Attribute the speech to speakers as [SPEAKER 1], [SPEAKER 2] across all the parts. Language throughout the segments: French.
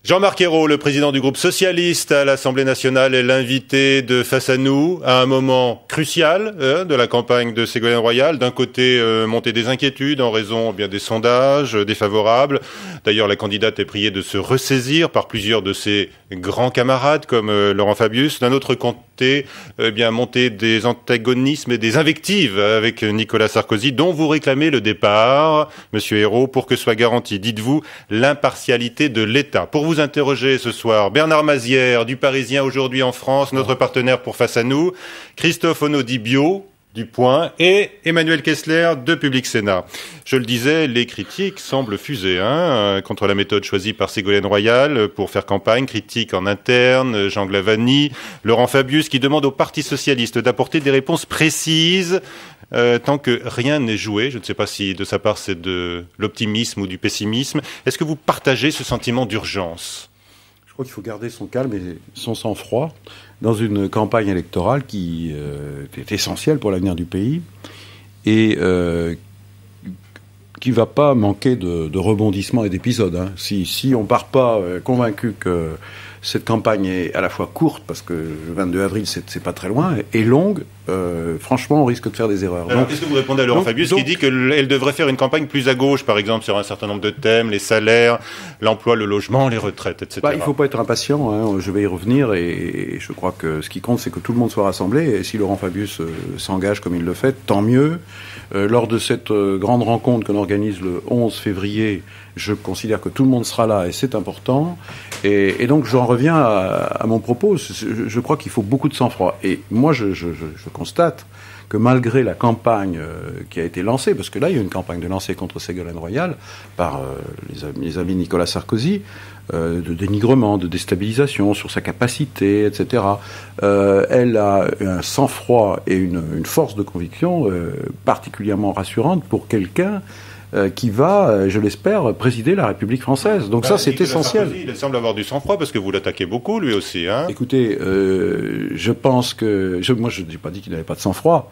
[SPEAKER 1] Jean-Marc Ayrault, le président du groupe socialiste à l'Assemblée nationale, est l'invité de Face à nous à un moment crucial de la campagne de Ségolène Royal. D'un côté, montée des inquiétudes en raison des sondages défavorables. D'ailleurs, la candidate est priée de se ressaisir par plusieurs de ses grands camarades comme Laurent Fabius. D'un autre côté, montée des antagonismes et des invectives avec Nicolas Sarkozy, dont vous réclamez le départ, Monsieur Ayrault, pour que soit garantie, dites-vous, l'impartialité de l'État. Pour vous interroger ce soir, Bernard Mazières, du Parisien aujourd'hui en France, notre partenaire pour Face à nous, Christophe Onodibio, du Point, et Emmanuel Kessler de Public Sénat. Je le disais, les critiques semblent fuser contre la méthode choisie par Ségolène Royal pour faire campagne. Critiques en interne, Jean Glavany, Laurent Fabius, qui demande au Parti socialiste d'apporter des réponses précises tant que rien n'est joué. Je ne sais pas si de sa part c'est de l'optimisme ou du pessimisme. Est-ce que vous partagez ce sentiment d'urgence ?
[SPEAKER 2] Je crois qu'il faut garder son calme et son sang-froid dans une campagne électorale qui est essentielle pour l'avenir du pays et qui ne va pas manquer de rebondissements et d'épisodes. Si on ne part pas convaincu que cette campagne est à la fois courte, parce que le 22 avril, c'est pas très loin, et longue, franchement, on risque de faire des erreurs.
[SPEAKER 1] Alors, qu'est-ce que vous répondez à Laurent Fabius qui dit qu'elle devrait faire une campagne plus à gauche, par exemple, sur un certain nombre de thèmes, les salaires, l'emploi, le logement, les retraites, etc.
[SPEAKER 2] Il ne faut pas être impatient, je vais y revenir, et je crois que ce qui compte, c'est que tout le monde soit rassemblé, et si Laurent Fabius s'engage comme il le fait, tant mieux. Lors de cette grande rencontre qu'on organise le 11 février, je considère que tout le monde sera là, et c'est important. Et donc, j'en reviens à mon propos. Je crois qu'il faut beaucoup de sang-froid. Et moi, je constate que malgré la campagne qui a été lancée, parce que là, il y a une campagne de lancée contre Ségolène Royal par les amis de Nicolas Sarkozy, de dénigrement, de déstabilisation sur sa capacité, etc. Elle a un sang-froid et une force de conviction particulièrement rassurante pour quelqu'un qui va, je l'espère, présider la République française. Donc ça, c'est essentiel.
[SPEAKER 1] Sarkozy, il semble avoir du sang-froid parce que vous l'attaquez beaucoup, lui aussi.
[SPEAKER 2] Écoutez, je pense que... moi, je n'ai pas dit qu'il n'avait pas de sang-froid.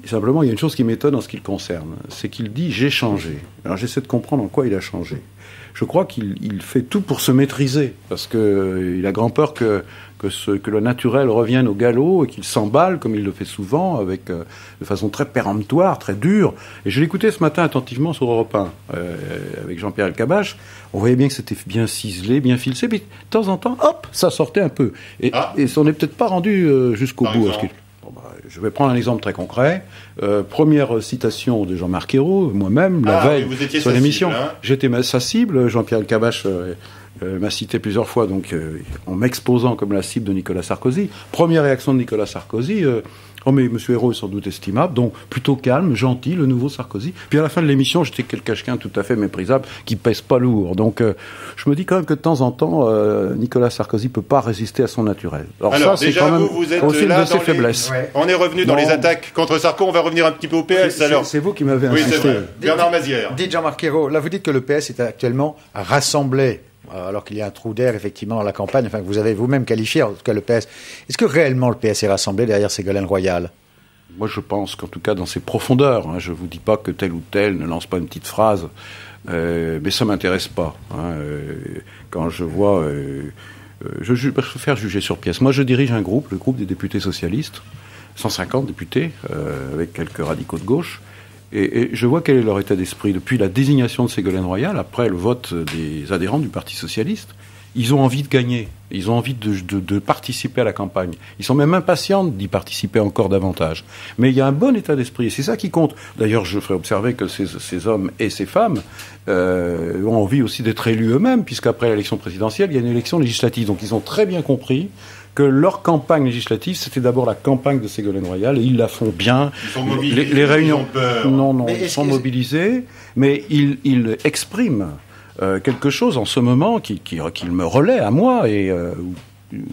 [SPEAKER 2] Simplement, il y a une chose qui m'étonne en ce qui le concerne. C'est qu'il dit « j'ai changé ». Alors, j'essaie de comprendre en quoi il a changé. Je crois qu'il fait tout pour se maîtriser, parce qu'il a grand peur que le naturel revienne au galop et qu'il s'emballe, comme il le fait souvent, de façon très péremptoire, très dure. Et je l'écoutais ce matin attentivement sur Europe 1, avec Jean-Pierre Elkabbach. On voyait bien que c'était bien ciselé, bien filcé, puis de temps en temps, hop, ça sortait un peu. Et ça n'est peut-être pas rendu jusqu'au bout. Je vais prendre un exemple très concret. Première citation de Jean-Marc Ayrault, moi-même, la veille sur l'émission. J'étais sa cible. Jean-Pierre Elkabbach m'a cité plusieurs fois, donc en m'exposant comme la cible de Nicolas Sarkozy. Première réaction de Nicolas Sarkozy, oh mais M. Ayrault est sans doute estimable, donc plutôt calme, gentil, le nouveau Sarkozy. Puis à la fin de l'émission, j'étais quelqu'un tout à fait méprisable, qui pèse pas lourd. Donc je me dis quand même que de temps en temps, Nicolas Sarkozy peut pas résister à son naturel. Alors ça, c'est quand même
[SPEAKER 1] vous êtes
[SPEAKER 2] aussi
[SPEAKER 1] là
[SPEAKER 2] une de ses faiblesses.
[SPEAKER 1] Ouais. On est revenu dans les attaques contre Sarko, on va revenir un petit peu au PS alors.
[SPEAKER 2] C'est vous qui m'avez insisté.
[SPEAKER 1] Oui, c'est vrai. Bernard Mazières.
[SPEAKER 3] Dites Jean-Marc Ayrault, là vous dites que le PS est actuellement rassemblé, alors qu'il y a un trou d'air effectivement dans la campagne, enfin que vous avez vous-même qualifié, en tout cas le PS. Est-ce que réellement le PS est rassemblé derrière Ségolène Royal ?
[SPEAKER 2] Moi je pense qu'en tout cas dans ses profondeurs, je ne vous dis pas que tel ou tel ne lance pas une petite phrase, mais ça ne m'intéresse pas. Quand je vois... je préfère juger sur pièce. Moi je dirige un groupe, le groupe des députés socialistes, 150 députés, avec quelques radicaux de gauche, et je vois quel est leur état d'esprit. Depuis la désignation de Ségolène Royal, après le vote des adhérents du Parti socialiste, ils ont envie de gagner, ils ont envie de participer à la campagne. Ils sont même impatients d'y participer encore davantage. Mais il y a un bon état d'esprit, et c'est ça qui compte. D'ailleurs, je ferai observer que ces hommes et ces femmes ont envie aussi d'être élus eux-mêmes, puisqu'après l'élection présidentielle, il y a une élection législative. Donc ils ont très bien compris que leur campagne législative, c'était d'abord la campagne de Ségolène Royal, et ils la font bien.
[SPEAKER 1] Ils sont mobilisés,
[SPEAKER 2] les réunions,
[SPEAKER 1] ils ont peur.
[SPEAKER 2] Non, ils sont mobilisés, mais ils expriment quelque chose en ce moment qui me relaie à moi, et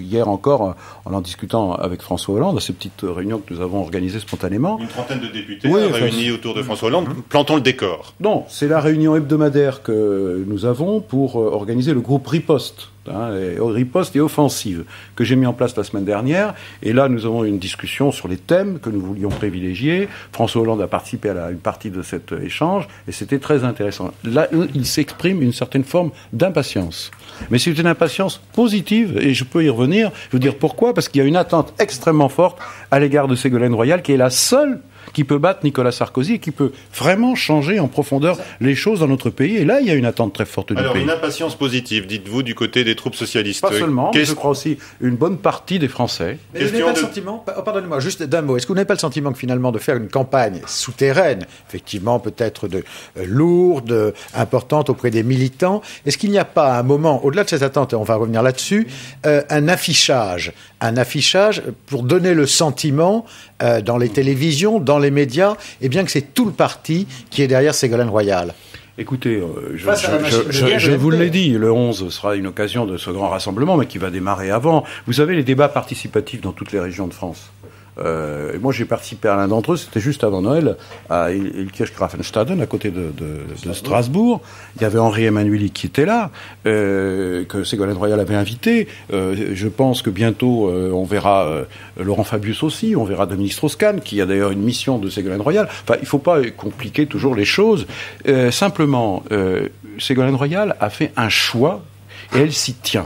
[SPEAKER 2] hier encore, en discutant avec François Hollande, à ces petites réunions que nous avons organisées spontanément.
[SPEAKER 1] Une trentaine de députés réunis autour de François Hollande. Plantons le décor.
[SPEAKER 2] Non, c'est la réunion hebdomadaire que nous avons pour organiser le groupe Riposte. riposte et offensive, que j'ai mis en place la semaine dernière. Et là, nous avons une discussion sur les thèmes que nous voulions privilégier. François Hollande a participé à une partie de cet échange, et c'était très intéressant. Là, il s'exprime une certaine forme d'impatience. Mais c'est une impatience positive, et je peux y revenir. Je veux dire pourquoi ? Parce qu'il y a une attente extrêmement forte à l'égard de Ségolène Royal, qui est la seule qui peut battre Nicolas Sarkozy et qui peut vraiment changer en profondeur les choses dans notre pays. Et là, il y a une attente très forte du pays.
[SPEAKER 1] Alors, une impatience positive, dites-vous, du côté des troupes socialistes.
[SPEAKER 2] Pas seulement, mais je crois aussi une bonne partie des Français.
[SPEAKER 3] Mais vous n'avez pas le sentiment, pardonnez-moi, juste d'un mot, est-ce que vous n'avez pas le sentiment que finalement de faire une campagne souterraine, effectivement peut-être lourde, importante auprès des militants, est-ce qu'il n'y a pas un moment, au-delà de cette attente, et on va revenir là-dessus, un affichage pour donner le sentiment dans les télévisions, dans les médias, et bien que c'est tout le parti qui est derrière Ségolène Royal?
[SPEAKER 2] Écoutez, je vous l'ai dit, le 11 sera une occasion de ce grand rassemblement, mais qui va démarrer avant. Vous savez, les débats participatifs dans toutes les régions de France. Moi, j'ai participé à l'un d'entre eux, c'était juste avant Noël, à Ilkirch-Grafenstaden, à côté de Strasbourg. Il y avait Henri Emmanuelli qui était là, que Ségolène Royal avait invité. Je pense que bientôt, on verra Laurent Fabius aussi, on verra Dominique Strauss-Kahn, qui a d'ailleurs une mission de Ségolène Royal. Enfin, il ne faut pas compliquer toujours les choses. Simplement, Ségolène Royal a fait un choix, et elle s'y tient.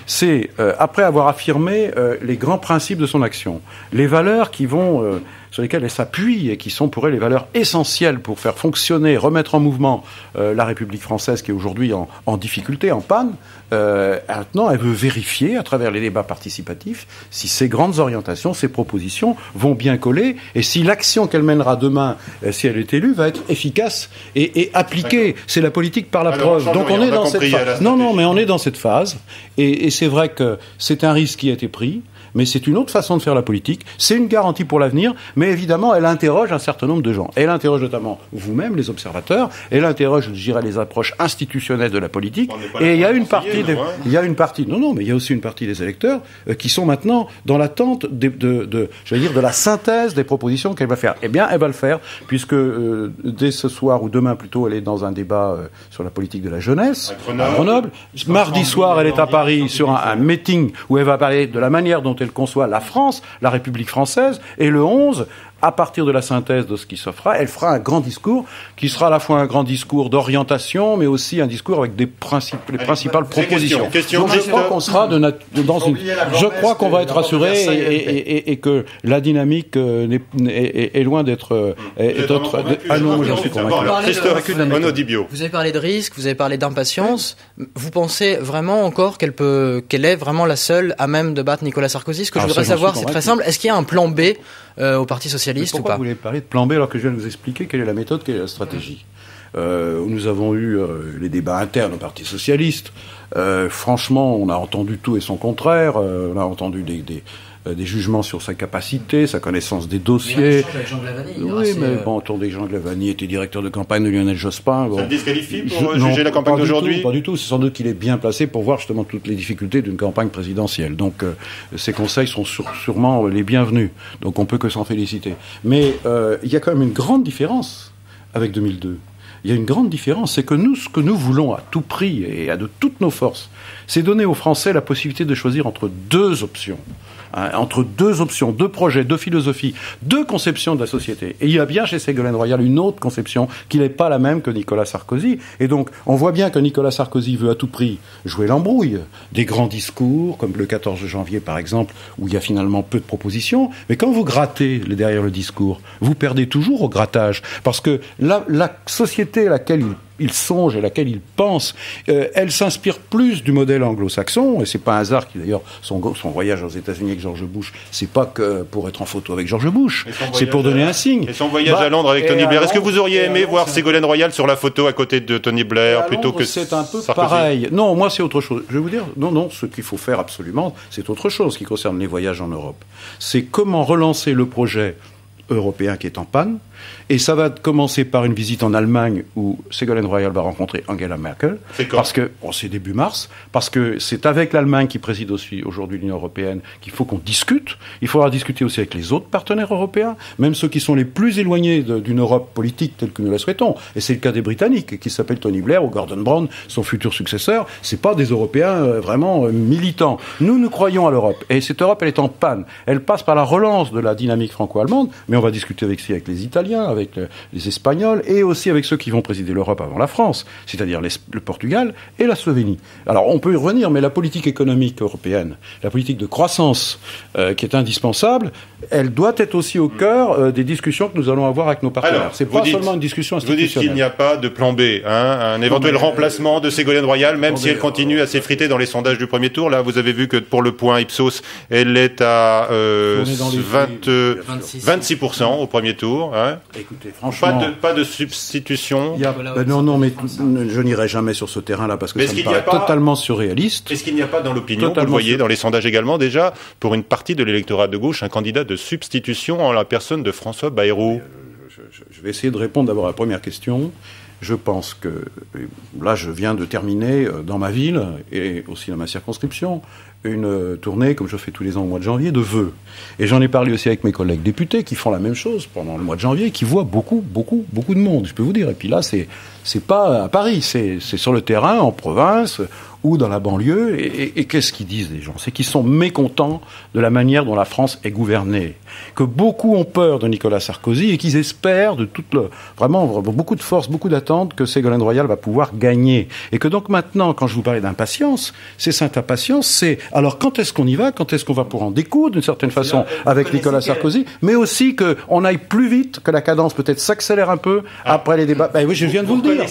[SPEAKER 2] C'est, après avoir affirmé les grands principes de son action, les valeurs qui vont, sur lesquelles elle s'appuie et qui sont pour elle les valeurs essentielles pour faire fonctionner, remettre en mouvement la République française qui est aujourd'hui en difficulté, en panne. Maintenant, elle veut vérifier, à travers les débats participatifs, si ces grandes orientations, ces propositions vont bien coller et si l'action qu'elle mènera demain, si elle est élue, va être efficace et appliquée. C'est la politique par la preuve. Donc on est dans cette phase. Non, mais on est dans cette phase. Et c'est vrai que c'est un risque qui a été pris. Mais c'est une autre façon de faire la politique, c'est une garantie pour l'avenir, mais évidemment, elle interroge un certain nombre de gens. Elle interroge notamment vous-même, les observateurs, elle interroge, je dirais, les approches institutionnelles de la politique, et il y a une partie mais il y a aussi une partie des électeurs qui sont maintenant dans l'attente de la synthèse des propositions qu'elle va faire. Eh bien, elle va le faire, puisque dès ce soir, ou demain plutôt, elle est dans un débat sur la politique de la jeunesse, à Grenoble. Mardi soir, elle est à Paris sur un meeting où elle va parler de la manière dont elle conçoit la France, la République française, et le 11, à partir de la synthèse de ce qui se fera, elle fera un grand discours qui sera à la fois un grand discours d'orientation, mais aussi un discours avec les principales propositions. Donc je crois qu'on sera je crois qu'on va être rassuré et que la dynamique est loin d'être. Non, j'en suis convaincu.
[SPEAKER 4] Vous avez parlé de risque, vous avez parlé d'impatience. Vous pensez vraiment encore qu'elle est vraiment la seule à même de battre Nicolas Sarkozy? Ce que je voudrais savoir, c'est très simple. Est-ce qu'il y a un plan B au Parti socialiste ou pas?
[SPEAKER 2] Pourquoi vous voulez parler de plan B alors que je viens de vous expliquer quelle est la méthode, quelle est la stratégie? Nous avons eu les débats internes au Parti socialiste. Franchement, on a entendu tout et son contraire. On a entendu des jugements sur sa capacité, sa connaissance des dossiers. Oui, mais bon, attendez, Jean Glavany était directeur de campagne de Lionel Jospin.
[SPEAKER 1] Ça le disqualifie pour juger la campagne d'aujourd'hui?
[SPEAKER 2] Pas du tout. C'est sans doute qu'il est bien placé pour voir justement toutes les difficultés d'une campagne présidentielle. Donc, ses conseils sont sûrement les bienvenus. Donc, on peut que s'en féliciter. Mais il y a quand même une grande différence avec 2002. Il y a une grande différence, c'est que nous, ce que nous voulons à tout prix et à de toutes nos forces, c'est donner aux Français la possibilité de choisir entre deux options. Deux projets, deux philosophies, deux conceptions de la société. Et il y a bien chez Ségolène Royal une autre conception qui n'est pas la même que Nicolas Sarkozy. Et donc, on voit bien que Nicolas Sarkozy veut à tout prix jouer l'embrouille. Des grands discours, comme le 14 janvier par exemple, où il y a finalement peu de propositions. Mais quand vous grattez derrière le discours, vous perdez toujours au grattage. Parce que la société à laquelle il songe et laquelle il pense, elle s'inspire plus du modèle anglo-saxon, et c'est pas un hasard qu'il d'ailleurs son voyage aux États-Unis avec George Bush, c'est pas que pour être en photo avec George Bush, c'est pour donner un signe.
[SPEAKER 1] Et son voyage à Londres avec Tony Blair. Est-ce que vous auriez aimé voir Ségolène Royal sur la photo à côté de Tony Blair plutôt que
[SPEAKER 2] c'est un peu
[SPEAKER 1] Sarkozy?
[SPEAKER 2] Pareil. Non, moi c'est autre chose. Je vais vous dire, non, ce qu'il faut faire absolument, c'est autre chose qui concerne les voyages en Europe. C'est comment relancer le projet européen qui est en panne. Et ça va commencer par une visite en Allemagne où Ségolène Royal va rencontrer Angela Merkel. C'est début mars, parce que c'est avec l'Allemagne qui préside aussi aujourd'hui l'Union européenne qu'il faut qu'on discute. Il faudra discuter aussi avec les autres partenaires européens, même ceux qui sont les plus éloignés d'une Europe politique telle que nous la souhaitons. Et c'est le cas des Britanniques, qui s'appellent Tony Blair ou Gordon Brown, son futur successeur. C'est pas des Européens vraiment militants. Nous croyons à l'Europe. Et cette Europe, elle est en panne. Elle passe par la relance de la dynamique franco-allemande, mais on va discuter avec les Italiens, avec les Espagnols et aussi avec ceux qui vont présider l'Europe avant la France, c'est-à-dire le Portugal et la Slovénie. Alors on peut y revenir, mais la politique économique européenne, la politique de croissance qui est indispensable, elle doit être aussi au cœur des discussions que nous allons avoir avec nos partenaires. C'est pas seulement une discussion institutionnelle.
[SPEAKER 1] Vous dites qu'il n'y a pas de plan B, un éventuel remplacement de Ségolène Royal, même si elle continue à s'effriter dans les sondages du premier tour. Là, vous avez vu que pour le point Ipsos, elle est à 26% au premier tour. Hein.
[SPEAKER 2] Écoutez, franchement,
[SPEAKER 1] pas de substitution.
[SPEAKER 2] Non, mais je n'irai jamais sur ce terrain-là parce que ça me paraît totalement surréaliste.
[SPEAKER 1] Est-ce qu'il n'y a pas dans l'opinion, vous le voyez dans les sondages également déjà, pour une partie de l'électorat de gauche, un candidat de substitution en la personne de François Bayrou?
[SPEAKER 2] Je vais essayer de répondre d'abord à la première question. Je pense que, là, je viens de terminer dans ma ville et aussi dans ma circonscription une tournée, comme je fais tous les ans au mois de janvier, de vœux. Et j'en ai parlé aussi avec mes collègues députés qui font la même chose pendant le mois de janvier, qui voient beaucoup de monde, je peux vous dire. Et puis là, c'est pas à Paris, c'est sur le terrain, en province ou dans la banlieue. Et qu'est-ce qu'ils disent les gens? C'est qu'ils sont mécontents de la manière dont la France est gouvernée. Que beaucoup ont peur de Nicolas Sarkozy et qu'ils espèrent vraiment beaucoup de force, beaucoup d'attentes que Ségolène Royal va pouvoir gagner. Et que donc maintenant, quand je vous parlais d'impatience, c'est cette impatience, c'est alors quand est-ce qu'on y va? Quand est-ce qu'on va pouvoir en découdre d'une certaine façon avec Nicolas Sarkozy? Mais aussi qu'on aille plus vite, que la cadence peut-être s'accélère un peu après les débats. Oui, je viens de vous le dire.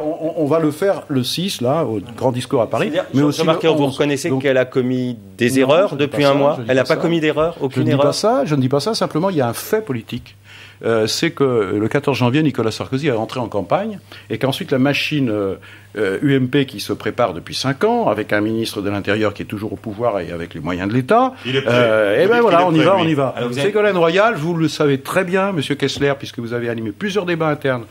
[SPEAKER 2] On va le faire le 6, là, au grand discours à Paris.
[SPEAKER 5] Mais aussi vous reconnaissez qu'elle a commis des erreurs depuis un mois? Elle n'a pas commis d'erreur? Aucune erreur?
[SPEAKER 2] Je ne dis pas ça, simplement il y a un fait politique. C'est que le 14 janvier, Nicolas Sarkozy est rentré en campagne et qu'ensuite la machine UMP qui se prépare depuis 5 ans, avec un ministre de l'Intérieur qui est toujours au pouvoir et avec les moyens de l'État, on y va. Ségolène Royal, vous le savez très bien, Monsieur Kessler, puisque vous avez animé plusieurs débats internes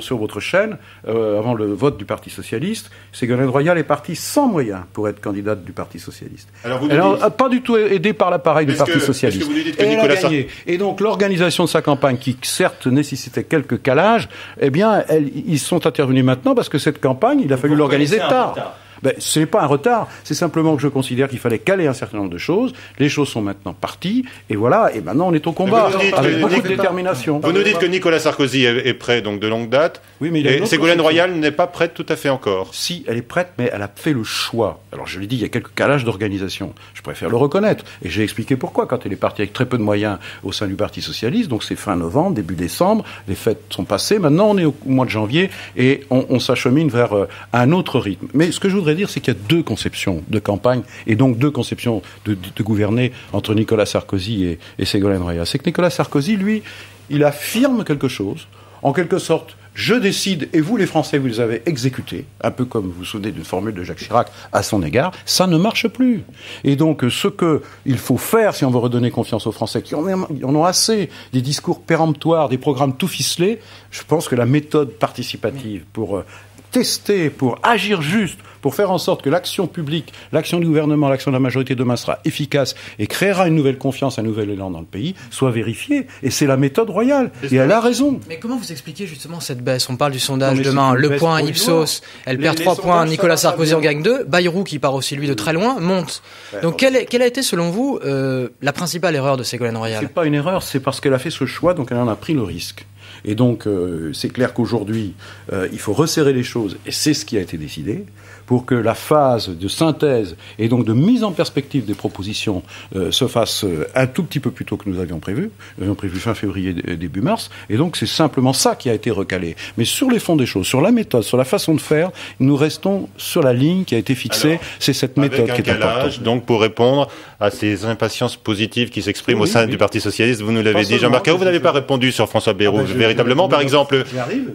[SPEAKER 2] sur votre chaîne, avant le vote du Parti Socialiste, Ségolène Royal est partie sans moyens pour être candidate du Parti Socialiste. Alors, pas du tout aidée par l'appareil du Parti Socialiste.
[SPEAKER 1] Est-ce que vous nous dites que Nicolas Sarkozy...
[SPEAKER 2] Et donc l'organisation de sa campagne, qui certes nécessitait quelques calages, ils sont intervenus maintenant parce que cette campagne, il a fallu l'organiser tard. Ce n'est pas un retard, c'est simplement que je considère qu'il fallait caler un certain nombre de choses. Les choses sont maintenant parties, et voilà, et maintenant on est au combat, avec beaucoup de détermination.
[SPEAKER 1] Vous nous dites que Nicolas Sarkozy est prêt, donc de longue date,
[SPEAKER 2] oui, mais
[SPEAKER 1] et Ségolène Royal n'est pas prête tout à fait encore.
[SPEAKER 2] Si, elle est prête, mais elle a fait le choix. Alors je l'ai dit, il y a quelques calages d'organisation, je préfère le reconnaître, et j'ai expliqué pourquoi, quand elle est partie avec très peu de moyens au sein du Parti Socialiste, donc c'est fin novembre, début décembre, les fêtes sont passées, maintenant on est au mois de janvier, et on s'achemine vers un autre rythme. Mais ce que je voudrais dire, c'est qu'il y a deux conceptions de campagne et donc deux conceptions de gouverner entre Nicolas Sarkozy et Ségolène Royal. C'est que Nicolas Sarkozy, lui, il affirme quelque chose, en quelque sorte, je décide et vous les Français, vous les avez exécutés, un peu comme vous vous souvenez d'une formule de Jacques Chirac à son égard, ça ne marche plus. Et donc ce qu'il faut faire si on veut redonner confiance aux Français, qui en ont assez des discours péremptoires, des programmes tout ficelés, je pense que la méthode participative pour tester, pour agir juste, pour faire en sorte que l'action publique, l'action du gouvernement, l'action de la majorité demain sera efficace et créera une nouvelle confiance, un nouvel élan dans le pays, soit vérifiée. Et c'est la méthode royale. Et elle a raison.
[SPEAKER 4] Mais comment vous expliquez justement cette baisse? On parle du sondage demain. Le point Ipsos, elle perd 3 points, Nicolas Sarkozy en gagne 2, Bayrou, qui part aussi lui de très loin, monte. Donc quelle a été selon vous la principale erreur de Ségolène Royal?
[SPEAKER 2] C'est pas une erreur, c'est parce qu'elle a fait ce choix, donc elle en a pris le risque. Et donc, c'est clair qu'aujourd'hui, il faut resserrer les choses, et c'est ce qui a été décidé, pour que la phase de synthèse et donc de mise en perspective des propositions se fasse un tout petit peu plus tôt que nous avions prévu. Nous avions prévu fin février, début mars, et donc c'est simplement ça qui a été recalé. Mais sur les fonds des choses, sur la méthode, sur la façon de faire, nous restons sur la ligne qui a été fixée. Alors, c'est cette méthode qui est importante.
[SPEAKER 1] Donc, pour répondre à ces impatiences positives qui s'expriment au sein du Parti Socialiste, vous nous l'avez dit, Jean-Marc Ayrault, vous n'avez pas répondu sur François Bayrou véritablement. Par exemple,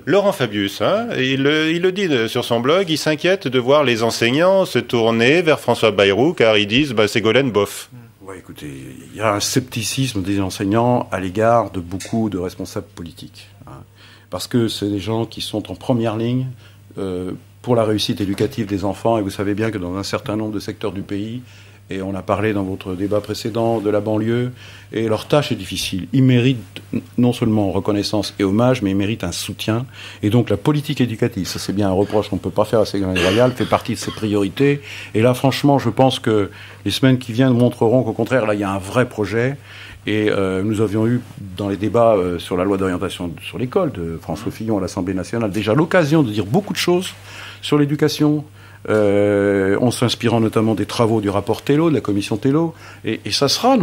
[SPEAKER 1] Laurent Fabius, il le dit sur son blog, il s'inquiète de voir les enseignants se tourner vers François Bayrou car ils disent Ségolène bof.
[SPEAKER 2] Ouais, écoutez, il y a un scepticisme des enseignants à l'égard de beaucoup de responsables politiques. Parce que c'est des gens qui sont en première ligne pour la réussite éducative des enfants. Et vous savez bien que dans un certain nombre de secteurs du pays, et on a parlé dans votre débat précédent de la banlieue, et leur tâche est difficile. Ils méritent non seulement reconnaissance et hommage, mais ils méritent un soutien. Et donc la politique éducative, ça c'est bien un reproche qu'on ne peut pas faire à Ségolène Royal, fait partie de ses priorités. Et là, franchement, je pense que les semaines qui viennent montreront qu'au contraire, là, il y a un vrai projet. Et nous avions eu, dans les débats sur la loi d'orientation sur l'école de François Fillon à l'Assemblée nationale, déjà l'occasion de dire beaucoup de choses sur l'éducation, en s'inspirant notamment des travaux du rapport Tello, de la commission Tello, et ça sera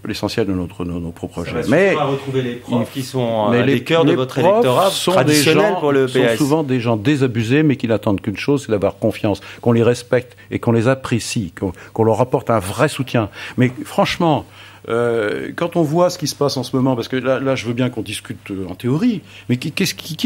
[SPEAKER 2] l'essentiel de nos projets.
[SPEAKER 5] Mais retrouver les profs qui sont les cœurs de votre électorat traditionnel pour le PS.
[SPEAKER 2] Sont souvent des gens désabusés, mais qui n'attendent qu'une chose, c'est d'avoir confiance, qu'on les respecte et qu'on les apprécie, qu'on leur apporte un vrai soutien. Mais franchement, quand on voit ce qui se passe en ce moment, parce que là je veux bien qu'on discute en théorie, mais qui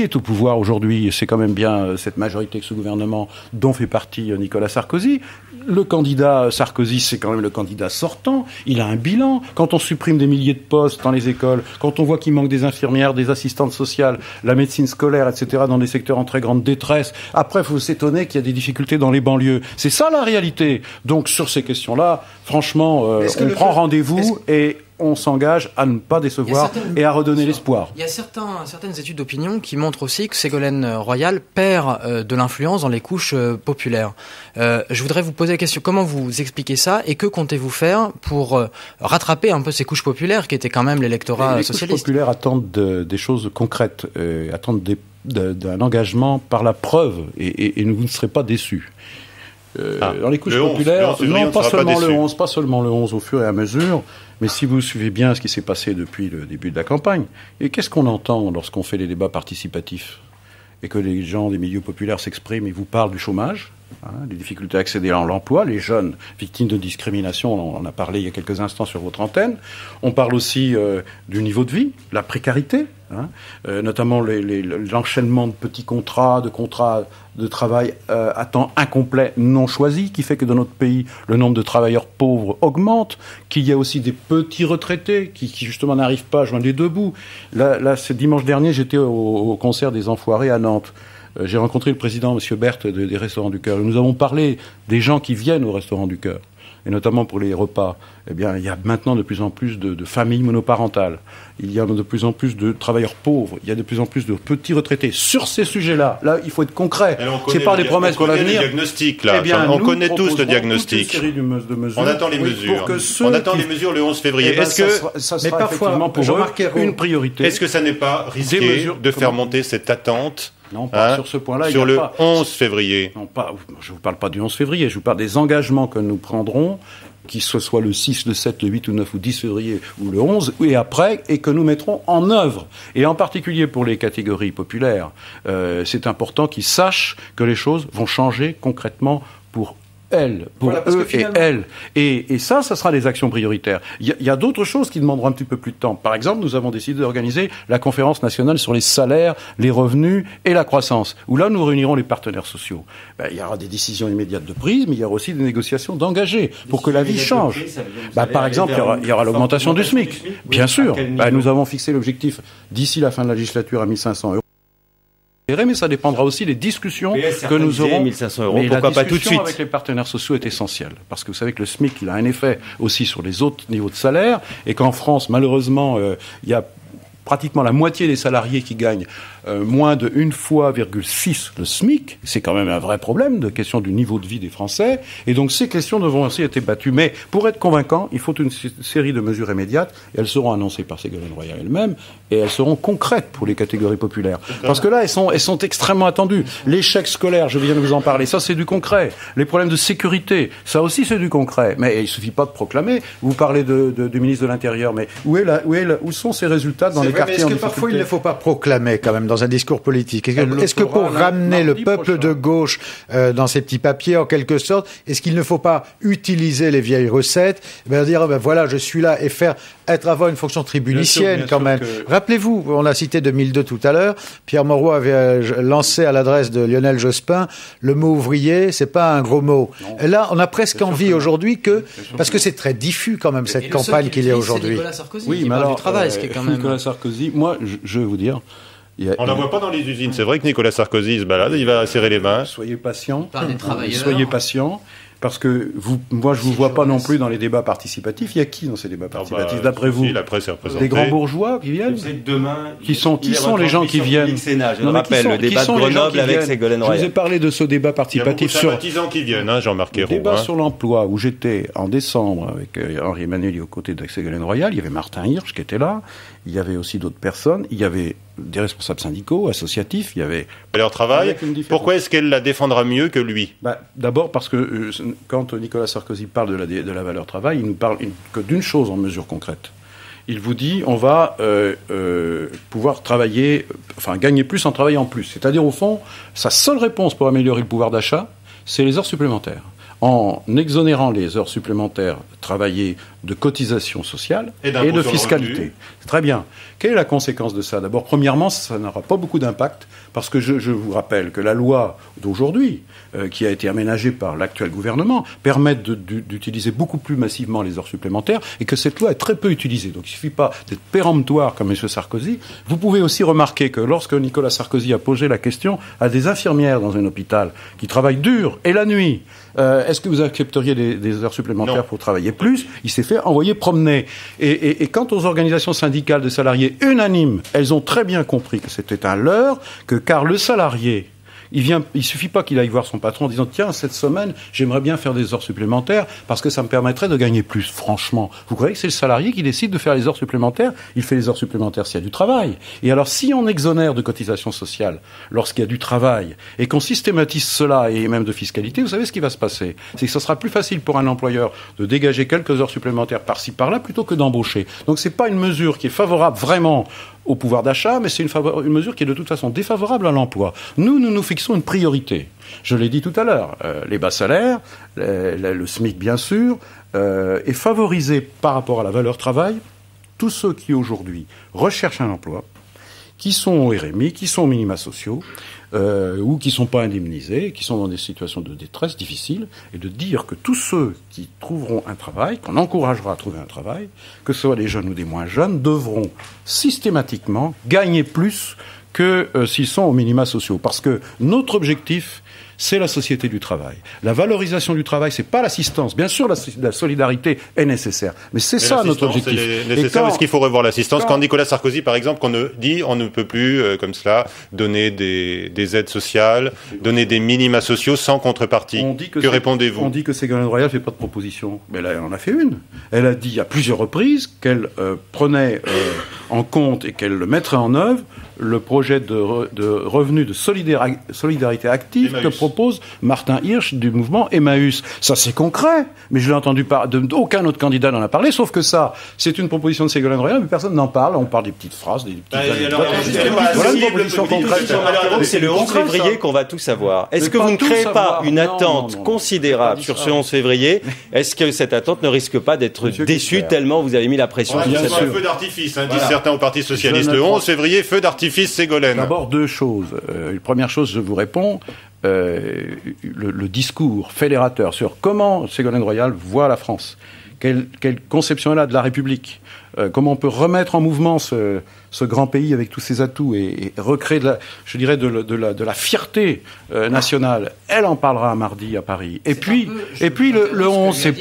[SPEAKER 2] est au pouvoir aujourd'hui? C'est quand même bien cette majorité, ce gouvernement dont fait partie Nicolas Sarkozy. Le candidat Sarkozy, c'est quand même le candidat sortant. Il a un bilan. Quand on supprime des milliers de postes dans les écoles, quand on voit qu'il manque des infirmières, des assistantes sociales, la médecine scolaire, etc., dans des secteurs en très grande détresse, après, il faut s'étonner qu'il y a des difficultés dans les banlieues. C'est ça la réalité. Donc sur ces questions-là, franchement, on prend rendez-vous et on s'engage à ne pas décevoir et à redonner l'espoir.
[SPEAKER 4] Il y a certaines études d'opinion qui montrent aussi que Ségolène Royal perd de l'influence dans les couches populaires. Je voudrais vous poser la question, comment vous expliquez ça et que comptez-vous faire pour rattraper un peu ces couches populaires qui étaient quand même l'électorat socialiste?
[SPEAKER 2] Les couches populaires attendent des choses concrètes, attendent d'un engagement par la preuve et vous ne serez pas déçus. Dans les couches populaires, non, pas seulement le 11, au fur et à mesure, mais si vous suivez bien ce qui s'est passé depuis le début de la campagne, et qu'est-ce qu'on entend lorsqu'on fait les débats participatifs et que les gens des milieux populaires s'expriment et vous parlent du chômage, des difficultés à accéder à l'emploi, les jeunes victimes de discrimination, on en a parlé il y a quelques instants sur votre antenne. On parle aussi du niveau de vie, la précarité, notamment l'enchaînement de petits contrats, de travail à temps incomplet non choisi, qui fait que dans notre pays, le nombre de travailleurs pauvres augmente, qu'il y a aussi des petits retraités qui justement n'arrivent pas à joindre les deux bouts. Là, ce dimanche dernier, j'étais au concert des Enfoirés à Nantes. J'ai rencontré le président, M. Berthe, des Restaurants du Cœur. Nous avons parlé des gens qui viennent aux Restaurants du Cœur, et notamment pour les repas. Eh bien, il y a maintenant de plus en plus de familles monoparentales. Il y a de plus en plus de travailleurs pauvres. Il y a de plus en plus de petits retraités. Sur ces sujets-là, il faut être concret. C'est pas des promesses pour l'avenir.
[SPEAKER 1] On connaît le diagnostic, là. On connaît tous le diagnostic.
[SPEAKER 2] Une série de mesures.
[SPEAKER 1] On attend les mesures. On attend les mesures le 11 février. Est-ce que
[SPEAKER 2] ça sera effectivement pour eux une priorité?
[SPEAKER 1] Est-ce que ça n'est pas risqué de faire monter cette attente?
[SPEAKER 2] Non, pas sur ce point-là.
[SPEAKER 1] Sur le 11 février.
[SPEAKER 2] Non, je vous parle pas du 11 février, je vous parle des engagements que nous prendrons, qu'il soit le 6, le 7, le 8 ou 9 ou 10 février ou le 11, et après, et que nous mettrons en œuvre. Et en particulier pour les catégories populaires, c'est important qu'ils sachent que les choses vont changer concrètement pour eux et elles. Et ça sera des actions prioritaires. Il y a d'autres choses qui demanderont un petit peu plus de temps. Par exemple, nous avons décidé d'organiser la conférence nationale sur les salaires, les revenus et la croissance, où là, nous réunirons les partenaires sociaux. Il y aura des décisions immédiates de prise, mais il y aura aussi des négociations d'engagées pour que la vie change. Par exemple, il y aura l'augmentation du SMIC. Bien sûr. Nous avons fixé l'objectif d'ici la fin de la législature à 1 500 €. Mais ça dépendra aussi des discussions que nous aurons.
[SPEAKER 5] 1 500 €, pourquoi pas tout de suite?
[SPEAKER 2] La discussion avec les partenaires sociaux est essentielle. Parce que vous savez que le SMIC, il a un effet aussi sur les autres niveaux de salaire. Et qu'en France, malheureusement, il y a pratiquement la moitié des salariés qui gagnent moins de 1,6 fois le SMIC. C'est quand même un vrai problème de question du niveau de vie des Français. Et donc ces questions devront aussi être débattues. Mais pour être convaincant, il faut une série de mesures immédiates. Et elles seront annoncées par Ségolène Royal elle-même. Et elles seront concrètes pour les catégories populaires. Parce que là, elles sont extrêmement attendues. L'échec scolaire, je viens de vous en parler, ça c'est du concret. Les problèmes de sécurité, ça aussi c'est du concret. Mais il suffit pas de proclamer. Vous parlez du ministre de l'Intérieur, mais où sont ces résultats dans les quartiers en difficulté?
[SPEAKER 3] Est-ce que parfois il ne faut pas proclamer quand même dans dans un discours politique. Est-ce que pour ramener le peuple de gauche dans ces petits papiers, en quelque sorte, est-ce qu'il ne faut pas utiliser les vieilles recettes, dire voilà, je suis là, et avoir une fonction tribunicienne quand même. Rappelez-vous, on a cité 2002 tout à l'heure, Pierre Mauroy avait lancé à l'adresse de Lionel Jospin le mot ouvrier, c'est pas un gros mot. Non. Et là, on a presque envie aujourd'hui parce que c'est très diffus quand même cette campagne qu'il y a aujourd'hui.
[SPEAKER 4] Nicolas Sarkozy, oui, mais alors, du travail, ce qui est quand même...
[SPEAKER 2] Nicolas Sarkozy, moi, je vais vous dire...
[SPEAKER 1] On ne la voit pas dans les usines. C'est vrai que Nicolas Sarkozy se balade, il va serrer les mains.
[SPEAKER 2] Soyez patient. Soyez patient. Parce que moi, je ne vous vois pas non plus dans les débats participatifs. Il y a qui dans ces débats participatifs, d'après vous?
[SPEAKER 1] La presse est représentée.
[SPEAKER 2] Des grands bourgeois qui viennent?
[SPEAKER 5] Demain,
[SPEAKER 2] qui sont les gens qui viennent?
[SPEAKER 5] Sénat, je rappelle, le débat de Grenoble avec Ségolène Royal.
[SPEAKER 2] Je vous ai parlé de ce débat participatif sur...
[SPEAKER 1] Il y a beaucoup de sympathisants qui viennent, Jean-Marc Ayrault.
[SPEAKER 2] Le débat sur l'emploi, où j'étais en décembre avec Henri Emmanuel aux côtés de Ségolène Royal. Il y avait Martin Hirsch qui était là. Il y avait aussi d'autres personnes. Il y avait des responsables syndicaux, associatifs. Il y avait...
[SPEAKER 1] Leur travail, pourquoi est-ce qu'elle la défendra mieux que lui?
[SPEAKER 2] D'abord parce que quand Nicolas Sarkozy parle de la valeur travail, il nous parle que d'une chose en mesure concrète. Il vous dit on va pouvoir travailler, gagner plus en travaillant plus. C'est-à-dire au fond, sa seule réponse pour améliorer le pouvoir d'achat, c'est les heures supplémentaires. En exonérant les heures supplémentaires travaillées de cotisations sociales et de fiscalité. Très bien. Quelle est la conséquence de ça? D'abord, premièrement, ça n'aura pas beaucoup d'impact, parce que je vous rappelle que la loi d'aujourd'hui, qui a été aménagée par l'actuel gouvernement, permet d'utiliser beaucoup plus massivement les heures supplémentaires, et que cette loi est très peu utilisée. Donc il ne suffit pas d'être péremptoire comme M. Sarkozy. Vous pouvez aussi remarquer que lorsque Nicolas Sarkozy a posé la question à des infirmières dans un hôpital qui travaillent dur et la nuit, est-ce que vous accepteriez des heures supplémentaires pour travailler plus? Il s'est fait envoyer promener. Et quant aux organisations syndicales de salariés unanimes, elles ont très bien compris que c'était un leurre, car le salarié, il suffit pas qu'il aille voir son patron en disant tiens, cette semaine, j'aimerais bien faire des heures supplémentaires parce que ça me permettrait de gagner plus. Franchement, vous croyez que c'est le salarié qui décide de faire les heures supplémentaires? Il fait les heures supplémentaires s'il y a du travail. Et alors, si on exonère de cotisations sociales lorsqu'il y a du travail et qu'on systématise cela et même de fiscalité, vous savez ce qui va se passer? C'est que ce sera plus facile pour un employeur de dégager quelques heures supplémentaires par-ci par-là plutôt que d'embaucher. Donc c'est pas une mesure qui est favorable vraiment au pouvoir d'achat, mais c'est une mesure qui est de toute façon défavorable à l'emploi. Nous fixons une priorité. Je l'ai dit tout à l'heure, les bas salaires, le SMIC bien sûr, et favoriser par rapport à la valeur travail tous ceux qui aujourd'hui recherchent un emploi, qui sont au RMI, qui sont aux minima sociaux, ou qui ne sont pas indemnisés, qui sont dans des situations de détresse difficiles, et de dire que tous ceux qui trouveront un travail, qu'on encouragera à trouver un travail, que ce soit des jeunes ou des moins jeunes, devront systématiquement gagner plus que s'ils sont aux minima sociaux. Parce que notre objectif, c'est la société du travail. La valorisation du travail, c'est pas l'assistance. Bien sûr, la solidarité est nécessaire, mais c'est ça notre objectif.
[SPEAKER 1] Est-ce qu'il faut revoir l'assistance quand Nicolas Sarkozy, par exemple, on ne peut plus, comme cela, donner des aides sociales, donner des minima sociaux sans contrepartie. Que répondez-vous?
[SPEAKER 2] On dit que Ségolène Royal fait pas de proposition. Mais là, elle en a fait une. Elle a dit à plusieurs reprises qu'elle prenait en compte et qu'elle le mettrait en œuvre le projet de revenu de solidarité active que propose Martin Hirsch du mouvement Emmaüs. Ça, c'est concret, mais je l'ai entendu aucun autre candidat n'en a parlé, sauf que ça, c'est une proposition de Ségolène Royal, mais personne n'en parle. On parle des petites phrases, des petites...
[SPEAKER 5] Voilà une proposition concrète. Alors, c'est le 11 février qu'on va tout savoir. Est-ce que vous ne créez pas une attente considérable sur ce 11 février? Est-ce que cette attente ne risque pas d'être déçue tellement vous avez mis la pression sur cette...
[SPEAKER 1] Un feu d'artifice, disent certains au Parti Socialiste. Le 11 février, feu d'artifice Ségolène.
[SPEAKER 2] D'abord, deux choses. Première chose, je vous réponds. Le discours fédérateur sur comment Ségolène Royal voit la France, quelle conception elle a de la République, comment on peut remettre en mouvement ce grand pays avec tous ses atouts et recréer de la fierté nationale. Elle en parlera mardi à Paris. Et puis le 11 c'est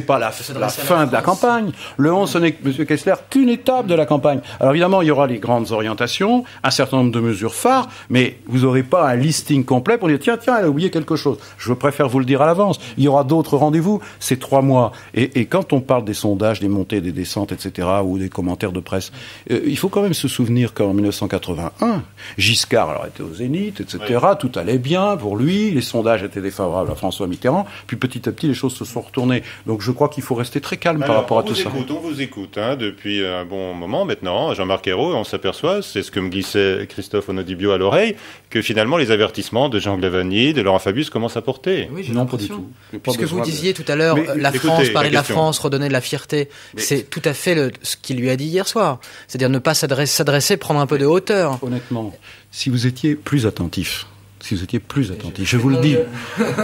[SPEAKER 2] pas la fin de la campagne. Le 11 ce n'est, monsieur Kessler, qu'une étape de la campagne. Alors évidemment, il y aura les grandes orientations, un certain nombre de mesures phares, mais vous n'aurez pas un listing complet pour dire tiens, elle a oublié quelque chose. Je préfère vous le dire à l'avance. Il y aura d'autres rendez-vous, c'est 3 mois. Et quand on parle des sondages, des montées, des descentes, intelligentes, etc., ou des commentaires de presse. Il faut quand même se souvenir qu'en 1981, Giscard alors, était au zénith, etc., tout allait bien pour lui, les sondages étaient défavorables à François Mitterrand, puis petit à petit, les choses se sont retournées. Donc je crois qu'il faut rester très calme par rapport à tout ça.
[SPEAKER 1] On vous écoute depuis un bon moment maintenant, Jean-Marc Ayrault, on s'aperçoit, c'est ce que me glissait Christophe Onodibio à l'oreille, que finalement les avertissements de Jean Glavany, de Laurent Fabius commencent à porter.
[SPEAKER 4] Oui,
[SPEAKER 2] non, pas du tout.
[SPEAKER 4] Puisque vous disiez tout à l'heure, la France, parler de la France, redonner de la fierté, c'est tout à fait ce qu'il lui a dit hier soir. C'est-à-dire ne pas s'adresser, prendre un peu de hauteur.
[SPEAKER 2] Honnêtement, si vous étiez plus attentif, je vous le dis,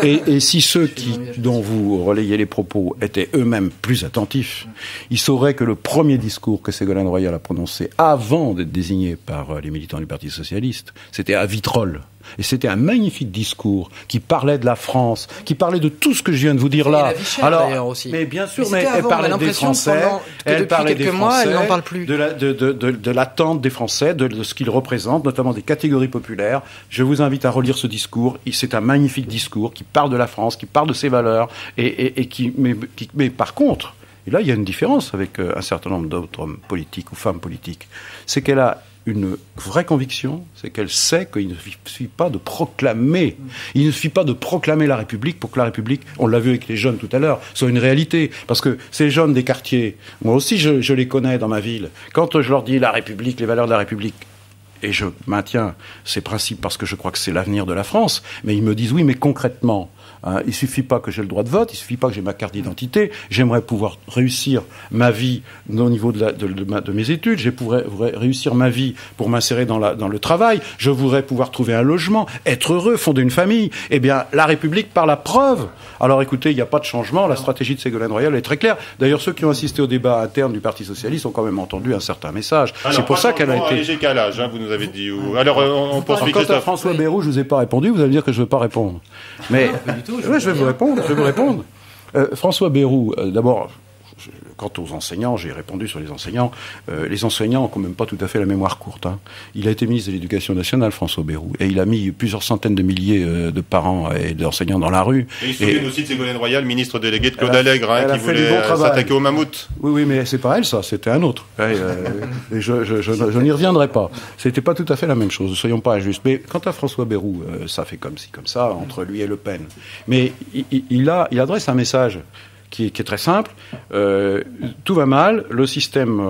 [SPEAKER 2] et si ceux dont vous relayez les propos étaient eux-mêmes plus attentifs, ils sauraient que le premier discours que Ségolène Royal a prononcé avant d'être désigné par les militants du Parti Socialiste, c'était à Vitrolles. Et c'était un magnifique discours qui parlait de la France, qui parlait de tout ce que je viens de vous dire là.
[SPEAKER 4] Alors, aussi.
[SPEAKER 2] Mais bien sûr, mais elle parlait des Français. Elle parlait des Français.
[SPEAKER 4] Elle n'en parle plus.
[SPEAKER 2] De l'attente des Français, de ce qu'ils représentent, notamment des catégories populaires. Je vous invite à relire ce discours. C'est un magnifique discours qui parle de la France, qui parle de ses valeurs, mais par contre, et là il y a une différence avec un certain nombre d'autres hommes politiques ou femmes politiques, c'est qu'elle a une vraie conviction, c'est qu'elle sait qu'il ne suffit pas de proclamer. Il ne suffit pas de proclamer la République pour que la République, on l'a vu avec les jeunes tout à l'heure, soit une réalité. Parce que ces jeunes des quartiers, moi aussi je les connais dans ma ville, quand je leur dis la République, les valeurs de la République, et je maintiens ces principes parce que je crois que c'est l'avenir de la France, mais ils me disent oui, mais concrètement, il suffit pas que j'ai le droit de vote, il suffit pas que j'ai ma carte d'identité, j'aimerais pouvoir réussir ma vie au niveau de mes études, je pourrais réussir ma vie pour m'insérer dans le travail, je voudrais pouvoir trouver un logement, être heureux, fonder une famille. Eh bien, la République par la preuve. Alors écoutez, il n'y a pas de changement, la stratégie de Ségolène Royal est très claire. D'ailleurs, ceux qui ont assisté au débat interne du Parti Socialiste ont quand même entendu un certain message.
[SPEAKER 1] Alors, c'est pour ça qu'elle a été... léger calage, vous nous avez dit. Alors, on poursuit Christophe.
[SPEAKER 2] Quant à François Bayrou, je vous ai pas répondu, vous allez me dire que je ne veux pas répondre. Mais... Oui, je vais vous répondre. François Bayrou, d'abord, quant aux enseignants, j'ai répondu sur les enseignants. Les enseignants n'ont quand même pas tout à fait la mémoire courte. Il a été ministre de l'Éducation nationale, François Bayrou, et il a mis plusieurs centaines de milliers de parents et d'enseignants dans la rue.
[SPEAKER 1] Et il se souvient aussi de Ségolène Royal, ministre délégué de Claude Allègre, qui voulait s'attaquer au mammouth.
[SPEAKER 2] Oui, mais c'est pas elle, ça, c'était un autre. Et je n'y reviendrai pas. C'était pas tout à fait la même chose, ne soyons pas injustes. Mais quant à François Bayrou, ça fait comme ci, comme ça, entre lui et Le Pen. Mais il adresse un message qui est très simple. Tout va mal, le système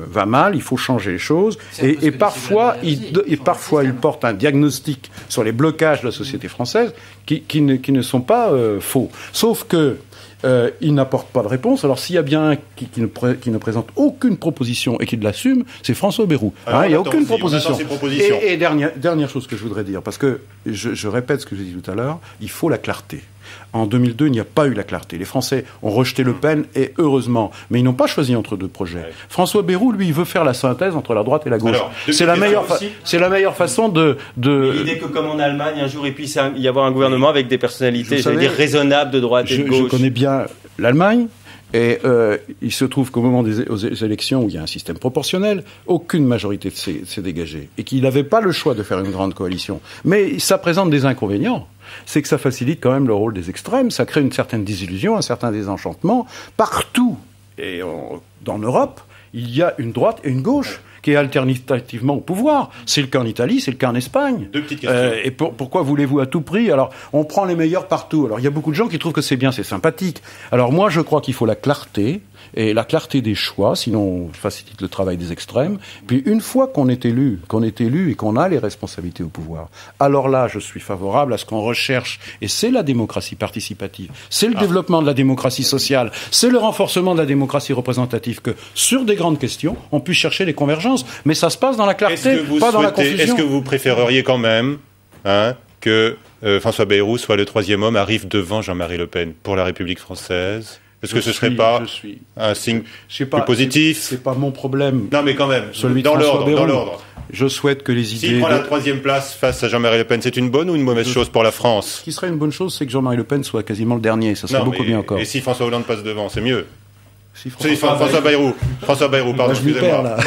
[SPEAKER 2] va mal, il faut changer les choses. Et parfois, il porte un diagnostic sur les blocages de la société française qui ne sont pas faux. Sauf que il n'apporte pas de réponse. Alors s'il y a bien un qui ne présente aucune proposition et qui l'assume, c'est François Bayrou. Il n'y a aucune proposition. Et dernière chose que je voudrais dire, parce que je répète ce que j'ai dit tout à l'heure, il faut la clarté. En 2002, il n'y a pas eu la clarté. Les Français ont rejeté Le Pen, et heureusement. Mais ils n'ont pas choisi entre deux projets. Ouais. François Bayrou, lui, il veut faire la synthèse entre la droite et la gauche. Alors, c'est la meilleure façon de... L'idée
[SPEAKER 5] que, comme en Allemagne, un jour, il puisse y avoir un gouvernement avec des personnalités, raisonnables de droite et de gauche.
[SPEAKER 2] Je connais bien l'Allemagne. Et il se trouve qu'au moment des élections où il y a un système proportionnel, aucune majorité s'est dégagée. Et qu'il n'avait pas le choix de faire une grande coalition. Mais ça présente des inconvénients. C'est que ça facilite quand même le rôle des extrêmes, ça crée une certaine désillusion, un certain désenchantement. Partout, et dans l'Europe, il y a une droite et une gauche qui est alternativement au pouvoir. C'est le cas en Italie, c'est le cas en Espagne.
[SPEAKER 1] Deux petites questions.
[SPEAKER 2] Et pourquoi voulez-vous à tout prix? Alors, on prend les meilleurs partout. Alors, il y a beaucoup de gens qui trouvent que c'est bien, c'est sympathique. Alors, moi, je crois qu'il faut la clarté, et la clarté des choix, sinon on facilite le travail des extrêmes. Puis, une fois qu'on est élu et qu'on a les responsabilités au pouvoir, alors là, je suis favorable à ce qu'on recherche, et c'est la démocratie participative, c'est le développement de la démocratie sociale, c'est le renforcement de la démocratie représentative, que sur des grandes questions, on puisse chercher les convergences. Mais ça se passe dans la clarté, pas dans la confusion.
[SPEAKER 1] Est-ce que vous préféreriez quand même que François Bayrou soit le troisième homme, arrive devant Jean-Marie Le Pen pour la République française? Est-ce que ce serait pas un signe plus positif?
[SPEAKER 2] C'est pas mon problème.
[SPEAKER 1] Non, mais quand même,
[SPEAKER 2] celui
[SPEAKER 1] dans l'ordre.
[SPEAKER 2] Je souhaite que les idées...
[SPEAKER 1] S'il prend la troisième place face à Jean-Marie Le Pen, c'est une bonne ou une mauvaise chose pour la France?
[SPEAKER 2] Ce qui serait une bonne chose, c'est que Jean-Marie Le Pen soit quasiment le dernier. Ça serait beaucoup mieux encore.
[SPEAKER 1] Et si François Hollande passe devant, c'est mieux? François Bayrou, pardon, excusez-moi.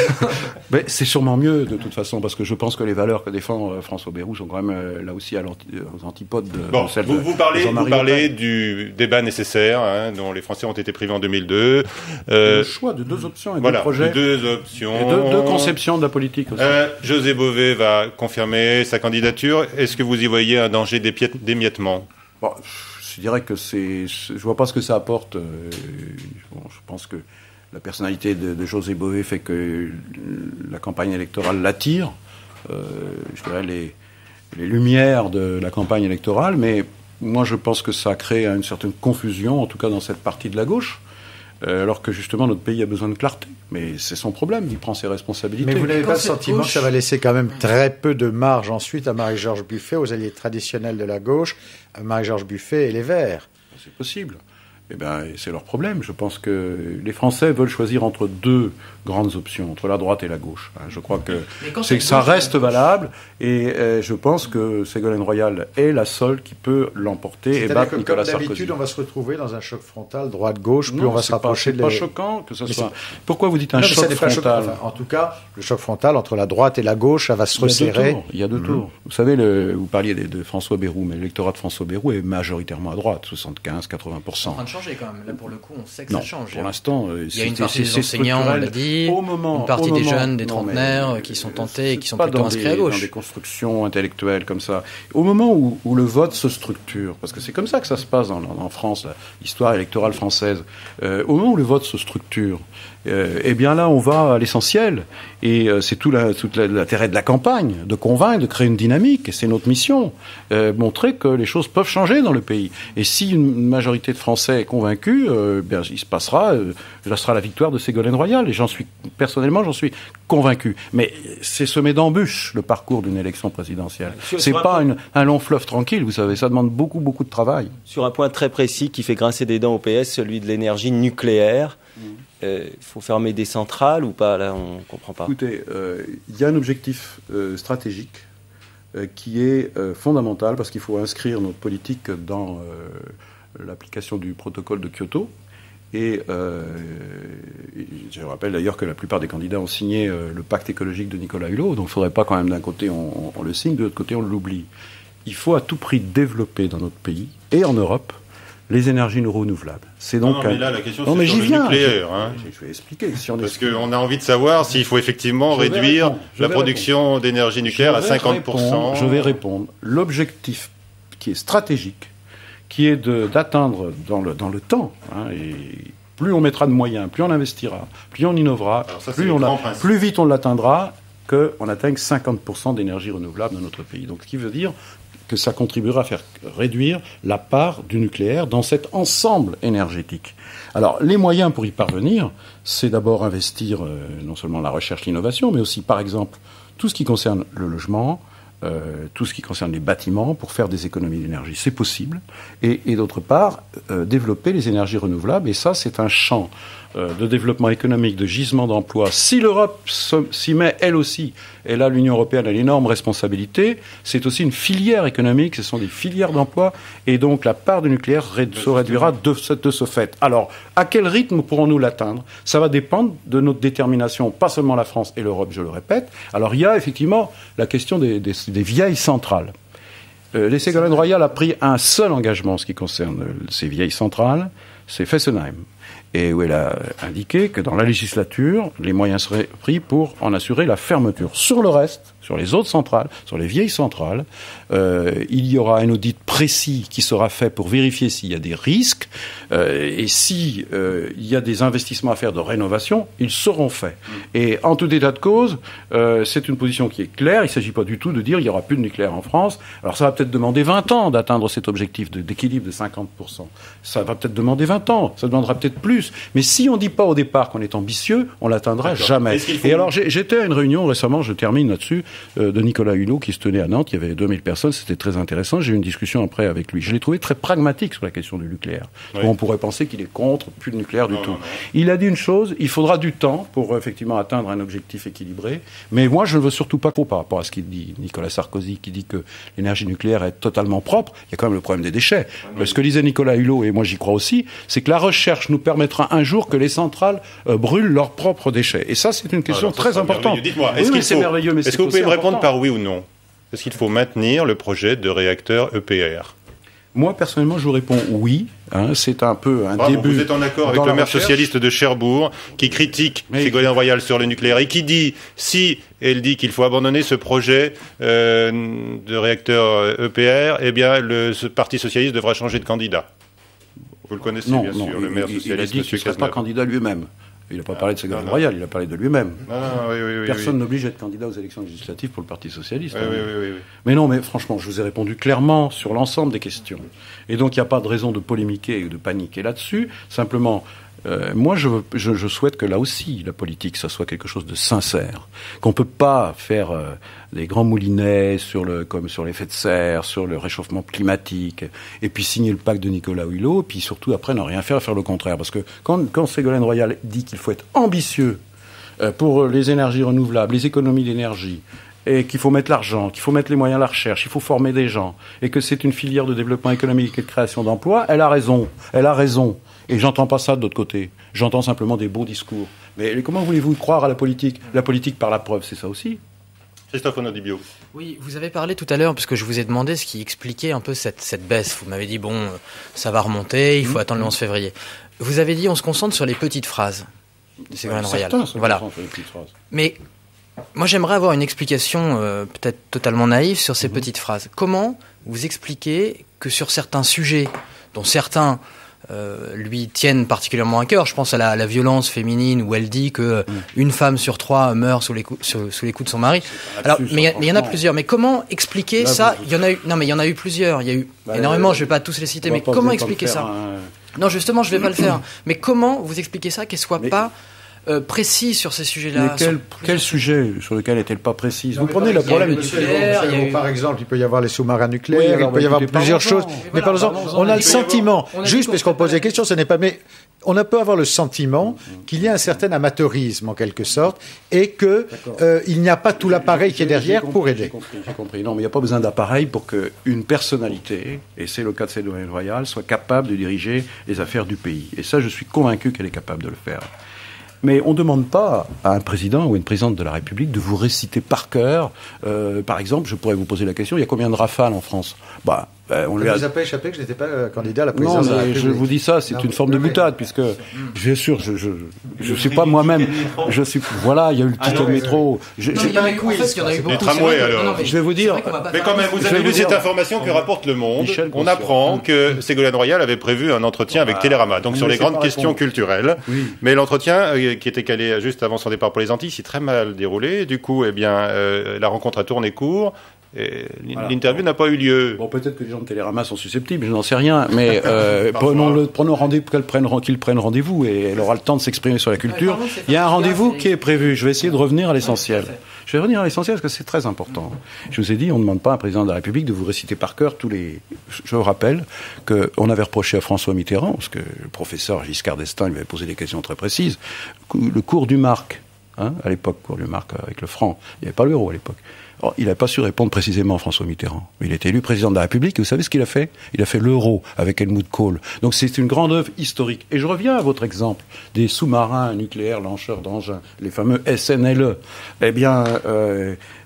[SPEAKER 2] Mais c'est sûrement mieux, de toute façon, parce que je pense que les valeurs que défend François Bayrou sont quand même, là aussi, aux antipodes de celles de Jean-Marie
[SPEAKER 1] vous parlez du débat nécessaire, dont les Français ont été privés en 2002.
[SPEAKER 2] Le choix de deux options et deux projets.
[SPEAKER 1] Deux options.
[SPEAKER 2] Et deux conceptions de la politique aussi.
[SPEAKER 1] José Bové va confirmer sa candidature. Est-ce que vous y voyez un danger d'émiettement?
[SPEAKER 2] Je dirais que je vois pas ce que ça apporte. Je pense que la personnalité de José Bové fait que la campagne électorale l'attire. Je dirais les lumières de la campagne électorale, mais moi je pense que ça crée une certaine confusion, en tout cas dans cette partie de la gauche, alors que justement notre pays a besoin de clarté. Mais c'est son problème, il prend ses responsabilités.
[SPEAKER 3] Mais vous n'avez pas le sentiment que ça va laisser quand même très peu de marge ensuite à Marie-Georges Buffet, aux alliés traditionnels de la gauche, à Marie-Georges Buffet et les Verts?
[SPEAKER 2] C'est possible. Eh bien, c'est leur problème. Je pense que les Français veulent choisir entre deux grandes options, entre la droite et la gauche. Je crois que ça reste valable, et je pense que Ségolène Royal est la seule qui peut l'emporter et battre Nicolas Sarkozy.
[SPEAKER 3] D'habitude, on va se retrouver dans un choc frontal droite-gauche, plus on va se rapprocher de...
[SPEAKER 2] C'est pas choquant que ce soit... Pourquoi vous dites un choc frontal?
[SPEAKER 3] En tout cas, le choc frontal entre la droite et la gauche, ça va se resserrer.
[SPEAKER 2] Il y a deux tours. Vous savez, vous parliez de François Bayrou, mais l'électorat de François Bayrou est majoritairement à droite, 75-80%.
[SPEAKER 4] Changer quand même. Là, pour le coup, on sait que
[SPEAKER 2] ça
[SPEAKER 4] change.
[SPEAKER 2] Pour l'instant,
[SPEAKER 4] il y a une partie des enseignants, on l'a dit, une partie des jeunes, des trentenaires qui sont tentés et qui sont plutôt inscrits à gauche.
[SPEAKER 2] Dans des constructions intellectuelles comme ça. Au moment où le vote se structure, parce que c'est comme ça que ça se passe en France, l'histoire électorale française, au moment où le vote se structure, eh bien là, on va à l'essentiel. Et c'est tout l'intérêt de la campagne, de convaincre, de créer une dynamique. Et c'est notre mission, montrer que les choses peuvent changer dans le pays. Et si une majorité de Français est convaincue, bien, il se passera, là sera la victoire de Ségolène Royal. Et personnellement, j'en suis convaincu. Mais c'est semé d'embûches, le parcours d'une élection présidentielle. C'est pas un long fleuve tranquille, vous savez. Ça demande beaucoup, beaucoup de travail.
[SPEAKER 5] Sur un point très précis qui fait grincer des dents au PS, celui de l'énergie nucléaire. Il faut fermer des centrales ou pas? Là, on ne comprend pas.
[SPEAKER 2] Écoutez, il y a un objectif stratégique qui est fondamental, parce qu'il faut inscrire notre politique dans l'application du protocole de Kyoto. Et je rappelle d'ailleurs que la plupart des candidats ont signé le pacte écologique de Nicolas Hulot, donc il ne faudrait pas quand même d'un côté on le signe, de l'autre côté on l'oublie. Il faut à tout prix développer dans notre pays et en Europe les énergies renouvelables. C'est donc
[SPEAKER 1] mais là, la question, c'est sur le nucléaire.
[SPEAKER 2] Je vais expliquer.
[SPEAKER 1] Parce qu'on a envie de savoir s'il faut effectivement réduire la production d'énergie nucléaire à 50%.
[SPEAKER 2] Je vais répondre. L'objectif qui est stratégique, qui est d'atteindre dans le temps, et plus on mettra de moyens, plus on investira, plus on innovera, plus vite on l'atteindra, qu'on atteigne 50% d'énergie renouvelable dans notre pays. Donc, ce qui veut dire que ça contribuera à faire réduire la part du nucléaire dans cet ensemble énergétique. Alors, les moyens pour y parvenir, c'est d'abord investir non seulement la recherche, l'innovation, mais aussi, par exemple, tout ce qui concerne le logement, tout ce qui concerne les bâtiments, pour faire des économies d'énergie. C'est possible. Et d'autre part, développer les énergies renouvelables. Et ça, c'est un champ de développement économique, de gisement d'emploi. Si l'Europe s'y met, elle aussi, et là l'Union européenne a l'énorme responsabilité, c'est aussi une filière économique, ce sont des filières d'emploi, et donc la part du nucléaire se réduira de ce fait. Alors, à quel rythme pourrons-nous l'atteindre? Ça va dépendre de notre détermination, pas seulement la France et l'Europe, je le répète. Alors, il y a effectivement la question des vieilles centrales. Ségolène Royal a pris un seul engagement en ce qui concerne ces vieilles centrales, c'est Fessenheim. Et où elle a indiqué que dans la législature, les moyens seraient pris pour en assurer la fermeture. Sur le reste, sur les autres centrales, sur les vieilles centrales, il y aura un audit précis qui sera fait pour vérifier s'il y a des risques et si il y a des investissements à faire de rénovation, ils seront faits. Et en tout état de cause, c'est une position qui est claire. Il ne s'agit pas du tout de dire qu'il n'y aura plus de nucléaire en France. Alors ça va peut-être demander 20 ans d'atteindre cet objectif d'équilibre de 50%. Ça va peut-être demander 20 ans. Ça demandera peut-être plus. Mais si on ne dit pas au départ qu'on est ambitieux, on l'atteindra jamais. Et alors j'étais à une réunion récemment, je termine là-dessus, de Nicolas Hulot qui se tenait à Nantes. Il y avait 2000 personnes, c'était très intéressant. J'ai eu une discussion après avec lui. Je l'ai trouvé très pragmatique sur la question du nucléaire. Oui. On pourrait penser qu'il est contre, plus de nucléaire du tout. Non. Il a dit une chose, il faudra du temps pour effectivement atteindre un objectif équilibré. Mais moi, je ne veux surtout pas trop par rapport à ce qu'il dit Nicolas Sarkozy, qui dit que l'énergie nucléaire est totalement propre. Il y a quand même le problème des déchets. Oui. Ce que disait Nicolas Hulot, et moi j'y crois aussi, c'est que la recherche nous permettra un jour que les centrales brûlent leurs propres déchets. Et ça, c'est une question très importante.
[SPEAKER 1] Dites-moi, est-ce que vous pouvez me répondre par oui ou non? Est-ce qu'il faut maintenir le projet de réacteur EPR?
[SPEAKER 2] Moi, personnellement, je vous réponds oui. C'est un peu un début.
[SPEAKER 1] Vous êtes en accord avec le maire socialiste de Cherbourg qui critique Ségolène Royal sur le nucléaire et qui dit, si elle dit qu'il faut abandonner ce projet de réacteur EPR, eh bien, ce parti socialiste devra changer de candidat. Vous le connaissez, bien sûr, le maire socialiste.
[SPEAKER 2] Il a dit qu'il ne serait pas candidat lui-même. Il n'a pas parlé de Ségolène Royal, il a parlé de lui-même. Personne n'oblige à être candidat aux élections législatives pour le Parti socialiste.
[SPEAKER 1] Oui.
[SPEAKER 2] Mais non, mais franchement, je vous ai répondu clairement sur l'ensemble des questions. Et donc, il n'y a pas de raison de polémiquer ou de paniquer là-dessus. Simplement, moi, je souhaite que là aussi, la politique, ça soit quelque chose de sincère. Qu'on ne peut pas faire des grands moulinets comme sur l'effet de serre, sur le réchauffement climatique, et puis signer le pacte de Nicolas Hulot, et puis surtout après ne rien faire le contraire. Parce que quand Ségolène Royal dit qu'il faut être ambitieux pour les énergies renouvelables, les économies d'énergie, et qu'il faut mettre l'argent, qu'il faut mettre les moyens à la recherche, il faut former des gens, et que c'est une filière de développement économique et de création d'emplois, elle a raison. Et j'entends pas ça de l'autre côté. J'entends simplement des beaux discours. Mais comment voulez-vous croire à la politique? La politique par la preuve, c'est ça aussi.
[SPEAKER 1] Christophe Onodibio.
[SPEAKER 4] Oui, vous avez parlé tout à l'heure, parce que je vous ai demandé ce qui expliquait un peu cette baisse. Vous m'avez dit, bon, ça va remonter, il faut attendre le 11 février. Vous avez dit, on se concentre sur les petites phrases de Ségolène Royal. Voilà. Sur les petites phrases. Mais moi, j'aimerais avoir une explication peut-être totalement naïve sur ces petites phrases. Comment vous expliquez que sur certains sujets, dont certains lui tiennent particulièrement à cœur, je pense à la violence féminine, où elle dit que une femme sur 3 meurt sous les coups de son mari. Alors, mais il y en a plusieurs. Mais comment expliquer là, ça? Il y en a eu. Non, mais il y en a eu plusieurs. Il y a eu énormément. Je vais pas tous les citer. Mais comment expliquer ça? Non, justement, je vais pas le faire. Mais comment vous expliquez ça qu'elle soit pas précis sur ces sujets-là?
[SPEAKER 2] Mais quel sujet sur lequel est-elle pas précise? Vous prenez le problème
[SPEAKER 3] nucléaire. Par exemple, il peut y avoir les sous-marins nucléaires, il peut y avoir plusieurs choses. Mais par exemple, on a le sentiment, juste parce qu'on pose des questions, ce n'est pas. Mais on peut avoir le sentiment qu'il y a un certain amateurisme en quelque sorte et que il n'y a pas tout l'appareil qui est derrière pour aider.
[SPEAKER 2] J'ai compris. Non, mais il n'y a pas besoin d'appareil pour qu'une personnalité, et c'est le cas de Ségolène Royal, soit capable de diriger les affaires du pays. Et ça, je suis convaincu qu'elle est capable de le faire. Mais on ne demande pas à un président ou une présidente de la République de vous réciter par cœur. Par exemple, je pourrais vous poser la question, il y a combien de Rafales en France?
[SPEAKER 3] On lui a pas échappé que je n'étais pas candidat à la présidence de la République.
[SPEAKER 2] Je vous dis ça, c'est une forme de boutade, puisque, bien sûr, je suis pas moi-même. Voilà, il y a eu le titre de métro.
[SPEAKER 1] Les tramways, alors.
[SPEAKER 2] Je vais vous dire.
[SPEAKER 1] Mais quand même, vous avez vu cette information que rapporte Le Monde. On apprend que Ségolène Royal avait prévu un entretien avec Télérama, donc sur les grandes questions culturelles. Mais l'entretien, qui était calé juste avant son départ pour les Antilles, s'est très mal déroulé. Du coup, la rencontre a tourné court. Et l'interview n'a pas eu lieu.
[SPEAKER 2] Bon, peut-être que les gens de Télérama sont susceptibles, je n'en sais rien, mais prenons rendez-vous, qu'ils prennent rendez-vous et elle aura le temps de s'exprimer sur la culture. Il y a un rendez-vous qui est prévu. Je vais essayer de revenir à l'essentiel. Je vais revenir à l'essentiel parce que c'est très important. Je vous ai dit, on ne demande pas à un président de la République de vous réciter par cœur tous les. Je vous rappelle qu'on avait reproché à François Mitterrand, parce que le professeur Giscard d'Estaing lui avait posé des questions très précises, le cours du mark, à l'époque, cours du mark avec le franc. Il n'y avait pas l'euro à l'époque. Alors, il n'a pas su répondre précisément, François Mitterrand. Il a été élu président de la République, et vous savez ce qu'il a fait? Il a fait l'euro avec Helmut Kohl. Donc c'est une grande œuvre historique. Et je reviens à votre exemple des sous-marins nucléaires, lanceurs d'engins, les fameux SNLE. Eh bien,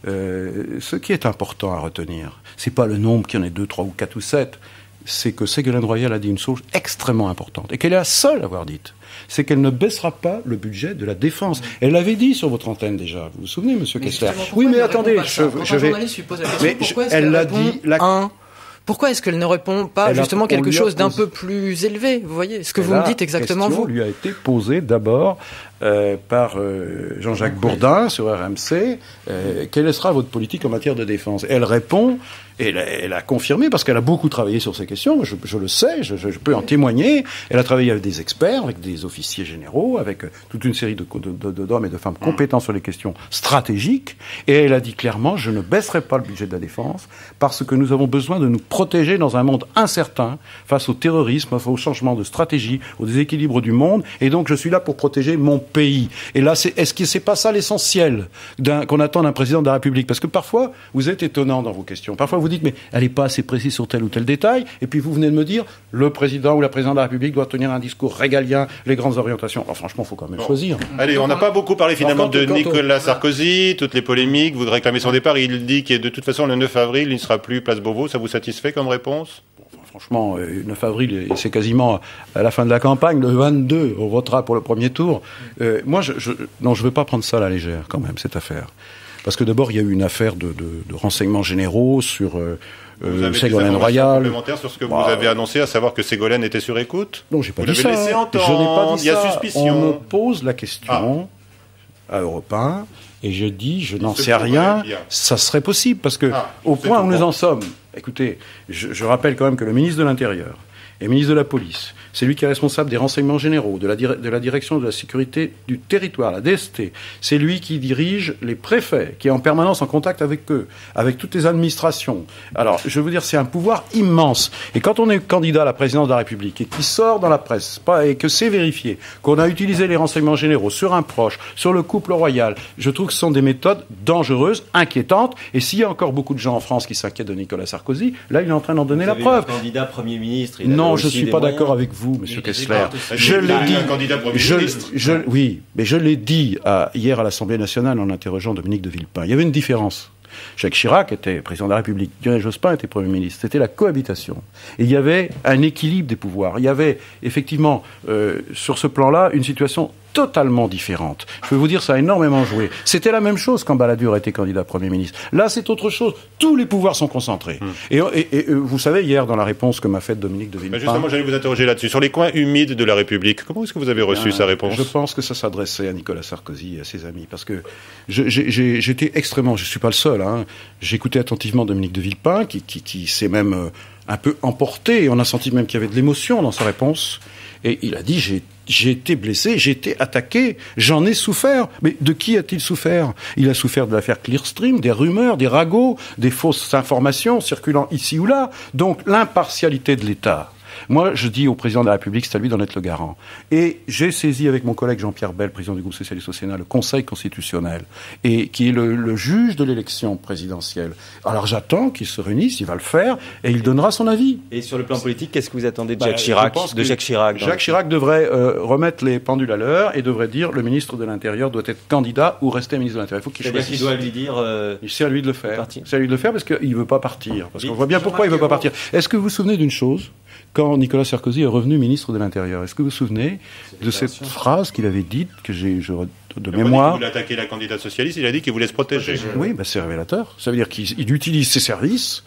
[SPEAKER 2] ce qui est important à retenir, c'est pas le nombre, qu'il y en ait 2, 3 ou 4 ou 7, c'est que Ségolène Royal a dit une chose extrêmement importante, et qu'elle est la seule à avoir dite. C'est qu'elle ne baissera pas le budget de la défense. Elle l'avait dit sur votre antenne déjà. Vous vous souvenez, Monsieur Kessler? Oui, mais attendez, je vais.
[SPEAKER 4] Mais elle l'a dit. Pourquoi est-ce qu'elle ne répond pas justement quelque chose d'un peu plus élevé? Vous voyez, ce que vous me dites exactement vous.
[SPEAKER 2] La question lui a été posée d'abord par Jean-Jacques Bourdin sur RMC. Quelle sera votre politique en matière de défense? Elle répond Et elle a confirmé, parce qu'elle a beaucoup travaillé sur ces questions, je le sais, je peux en témoigner. Elle a travaillé avec des experts, avec des officiers généraux, avec toute une série d'hommes et de femmes compétents sur les questions stratégiques. Et elle a dit clairement, je ne baisserai pas le budget de la défense, parce que nous avons besoin de nous protéger dans un monde incertain, face au terrorisme, au changement de stratégie, au déséquilibre du monde. Et donc, je suis là pour protéger mon pays. Et là, est-ce que c'est pas ça l'essentiel qu'on attend d'un président de la République? Parce que parfois, vous êtes étonnant dans vos questions. Parfois, vous dites, mais elle n'est pas assez précise sur tel ou tel détail. Et puis, vous venez de me dire, le président ou la présidente de la République doit tenir un discours régalien, les grandes orientations. Alors, franchement, il faut quand même choisir.
[SPEAKER 1] Allez, on n'a pas beaucoup parlé finalement de Nicolas Sarkozy, toutes les polémiques, vous réclamez son départ. Il dit que de toute façon, le 9 avril, il ne sera plus place Beauvau. Ça vous satisfait comme réponse?
[SPEAKER 2] Franchement, le 9 avril, c'est quasiment à la fin de la campagne. Le 22, on votera pour le premier tour. Moi, je ne veux pas prendre ça à la légère, quand même, cette affaire. Parce que d'abord, il y a eu une affaire de renseignements généraux sur Ségolène Royal.
[SPEAKER 1] Complémentaire sur ce que vous avez annoncé, à savoir que Ségolène était sur écoute?
[SPEAKER 2] Non, j'ai pas dit ça.
[SPEAKER 1] Laissé entendre. Je n'ai pas dit ça. Il y a suspicion.
[SPEAKER 2] On me pose la question à Europe 1, et je dis, je n'en sais rien. Ça serait possible, parce que au point où nous en sommes, écoutez, je rappelle quand même que le ministre de l'Intérieur et le ministre de la Police, c'est lui qui est responsable des renseignements généraux, de la direction de la sécurité du territoire, la DST. C'est lui qui dirige les préfets, qui est en permanence en contact avec eux, avec toutes les administrations. Alors, je veux dire, c'est un pouvoir immense. Et quand on est candidat à la présidence de la République et qui sort dans la presse, et que c'est vérifié, qu'on a utilisé les renseignements généraux sur un proche, sur le couple royal, je trouve que ce sont des méthodes dangereuses, inquiétantes. Et s'il y a encore beaucoup de gens en France qui s'inquiètent de Nicolas Sarkozy, là, il est en train d'en donner la preuve.
[SPEAKER 5] Un candidat Premier ministre.
[SPEAKER 2] Non, je ne suis pas d'accord avec vous, Monsieur Kessler. Je l'ai dit. Oui, mais je l'ai dit hier à l'Assemblée nationale en interrogeant Dominique de Villepin. Il y avait une différence. Jacques Chirac était président de la République, Lionel Jospin était Premier ministre. C'était la cohabitation. Et il y avait un équilibre des pouvoirs. Il y avait effectivement, sur ce plan-là, une situation totalement différente. Je peux vous dire, ça a énormément joué. C'était la même chose quand Balladur était candidat Premier ministre. Là, c'est autre chose. Tous les pouvoirs sont concentrés. Et vous savez, hier, dans la réponse que m'a faite Dominique de Villepin...
[SPEAKER 1] Justement, j'allais vous interroger là-dessus. Sur les coins humides de la République, comment est-ce que vous avez reçu sa réponse?
[SPEAKER 2] Je pense que ça s'adressait à Nicolas Sarkozy et à ses amis. Parce que j'étais extrêmement... Je ne suis pas le seul. J'écoutais attentivement Dominique de Villepin, qui s'est même un peu emporté. Et on a senti même qu'il y avait de l'émotion dans sa réponse. Et il a dit, j'ai été blessé, j'ai été attaqué, j'en ai souffert. Mais de qui a-t-il souffert? Il a souffert de l'affaire Clearstream, des rumeurs, des ragots, des fausses informations circulant ici ou là. Donc l'impartialité de l'État. Moi, je dis au président de la République, c'est à lui d'en être le garant. Et j'ai saisi avec mon collègue Jean-Pierre Bel, président du groupe socialiste au Sénat, le Conseil constitutionnel, et qui est le juge de l'élection présidentielle. Alors j'attends qu'il se réunisse, il va le faire, et il donnera son avis.
[SPEAKER 5] Et sur le plan politique, qu'est-ce que vous attendez de Jacques Chirac?
[SPEAKER 2] Jacques Chirac devrait remettre les pendules à l'heure et devrait dire le ministre de l'Intérieur doit être candidat ou rester ministre de l'Intérieur. Il faut qu'il choisisse.
[SPEAKER 5] C'est-à-dire qu'il doit lui dire...
[SPEAKER 2] C'est à lui de le faire. C'est à lui de le faire parce qu'il ne veut pas partir. Parce qu'on voit bien pourquoi il ne veut pas partir. Est-ce que vous vous souvenez d'une chose? Quand Nicolas Sarkozy est revenu ministre de l'Intérieur, est-ce que vous vous souvenez de cette phrase qu'il avait dite, que j'ai de mémoire?
[SPEAKER 1] Il voulait attaquer la candidate socialiste, il a dit qu'il voulait se protéger.
[SPEAKER 2] Oui, c'est révélateur. Ça veut dire qu'il utilise ses services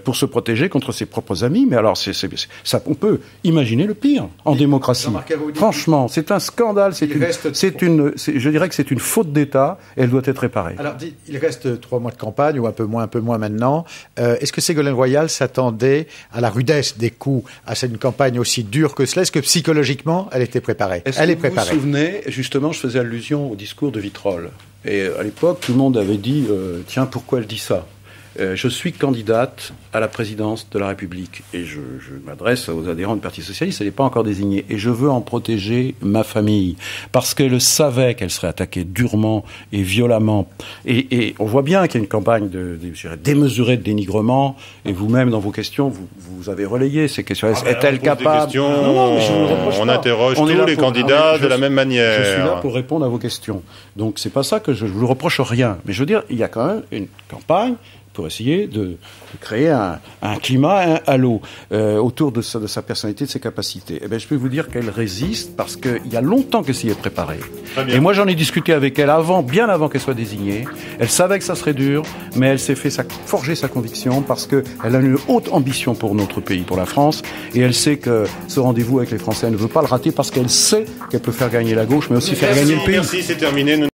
[SPEAKER 2] pour se protéger contre ses propres amis. Mais alors, ça, on peut imaginer le pire en démocratie. Franchement, c'est un scandale. Je dirais que c'est une faute d'État et elle doit être réparée.
[SPEAKER 3] Alors, il reste 3 mois de campagne, ou un peu moins maintenant. Est-ce que Ségolène Royal s'attendait à la rudesse des coups, à une campagne aussi dure que cela? Est-ce que psychologiquement, elle était préparée? Elle est préparée.
[SPEAKER 2] Vous vous souvenez, justement, je faisais allusion au discours de Vitrolles. Et à l'époque, tout le monde avait dit tiens, pourquoi elle dit ça? Je suis candidate à la présidence de la République et je m'adresse aux adhérents du Parti socialiste, elle n'est pas encore désignée et je veux en protéger ma famille parce qu'elle savait qu'elle serait attaquée durement et violemment et on voit bien qu'il y a une campagne démesurée de dénigrement et vous-même dans vos questions vous avez relayé ces questions. Est-elle capable?
[SPEAKER 1] On interroge tous les candidats de la même manière.
[SPEAKER 2] Je suis là pour répondre à vos questions. Donc c'est pas ça que je vous reproche rien. Mais je veux dire, il y a quand même une campagne pour essayer de créer un climat, un halo autour de sa personnalité, de ses capacités. Eh bien, je peux vous dire qu'elle résiste parce qu'il y a longtemps qu'elle s'y est préparée. Et moi, j'en ai discuté avec elle bien avant qu'elle soit désignée. Elle savait que ça serait dur, mais elle s'est fait forger sa conviction parce qu'elle a une haute ambition pour notre pays, pour la France, et elle sait que ce rendez-vous avec les Français, elle ne veut pas le rater parce qu'elle sait qu'elle peut faire gagner la gauche, mais aussi faire gagner le pays.
[SPEAKER 1] Merci, c'est terminé.